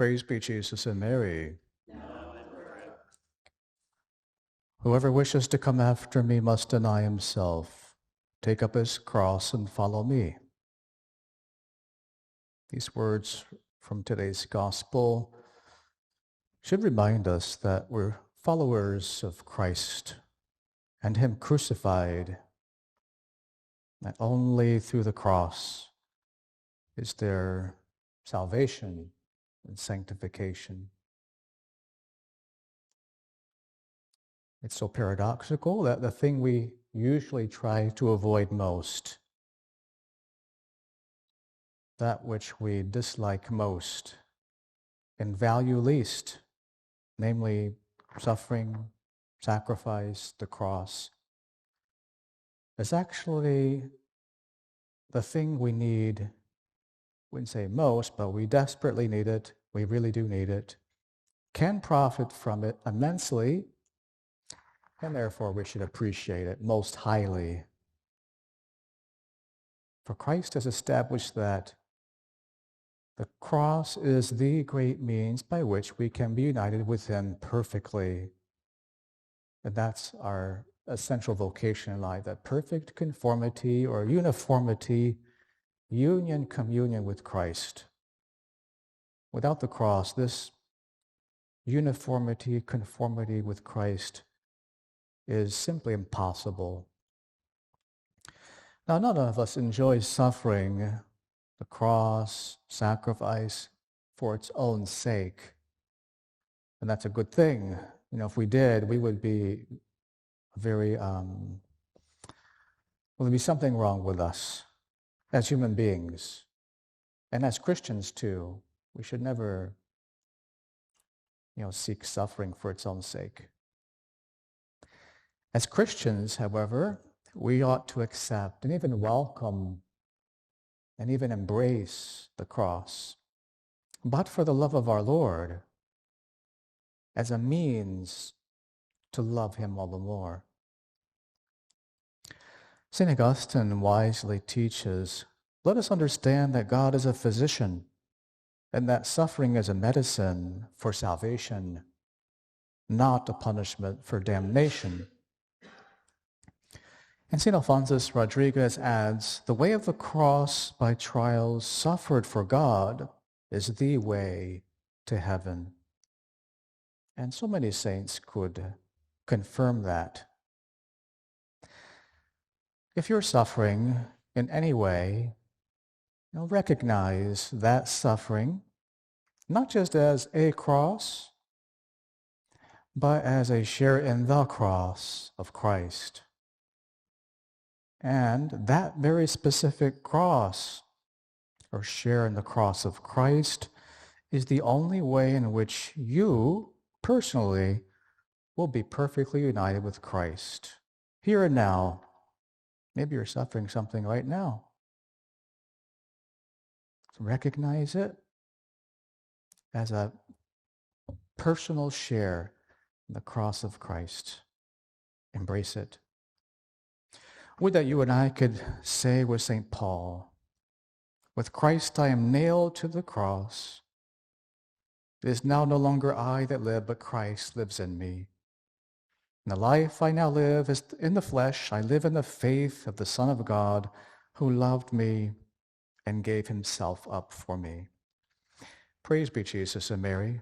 Praise be Jesus and Mary. Whoever wishes to come after me must deny himself, take up his cross and follow me. These words from today's gospel should remind us that we're followers of Christ and him crucified, that only through the cross is there salvation and sanctification. It's so paradoxical that the thing we usually try to avoid most, that which we dislike most and value least, namely suffering, sacrifice, the cross, is actually the thing we need. Wouldn't say most, but we desperately need it. We really do need it. Can profit from it immensely, and therefore we should appreciate it most highly. For Christ has established that the cross is the great means by which we can be united with him perfectly. And that's our essential vocation in life, that perfect conformity or uniformity, union, communion with Christ. Without the cross, this uniformity, conformity with Christ is simply impossible. Now, none of us enjoys suffering, the cross, sacrifice, for its own sake. And that's a good thing. If we did, we would be there'd be something wrong with us as human beings. And as Christians too, we should never, seek suffering for its own sake. As Christians, however, we ought to accept and even welcome and even embrace the cross, but for the love of our Lord, as a means to love him all the more. St. Augustine wisely teaches, let us understand that God is a physician and that suffering is a medicine for salvation, not a punishment for damnation. And St. Alphonsus Rodriguez adds, the way of the cross by trials suffered for God is the way to heaven. And so many saints could confirm that. If you're suffering in any way, recognize that suffering, not just as a cross, but as a share in the cross of Christ. And that very specific cross, or share in the cross of Christ, is the only way in which you, personally, will be perfectly united with Christ. Here and now. Maybe you're suffering something right now. So recognize it as a personal share in the cross of Christ. Embrace it. Would that you and I could say with St. Paul, with Christ I am nailed to the cross. It is now no longer I that live, but Christ lives in me. And the life I now live is in the flesh. I live in the faith of the Son of God who loved me and gave himself up for me. Praise be Jesus and Mary.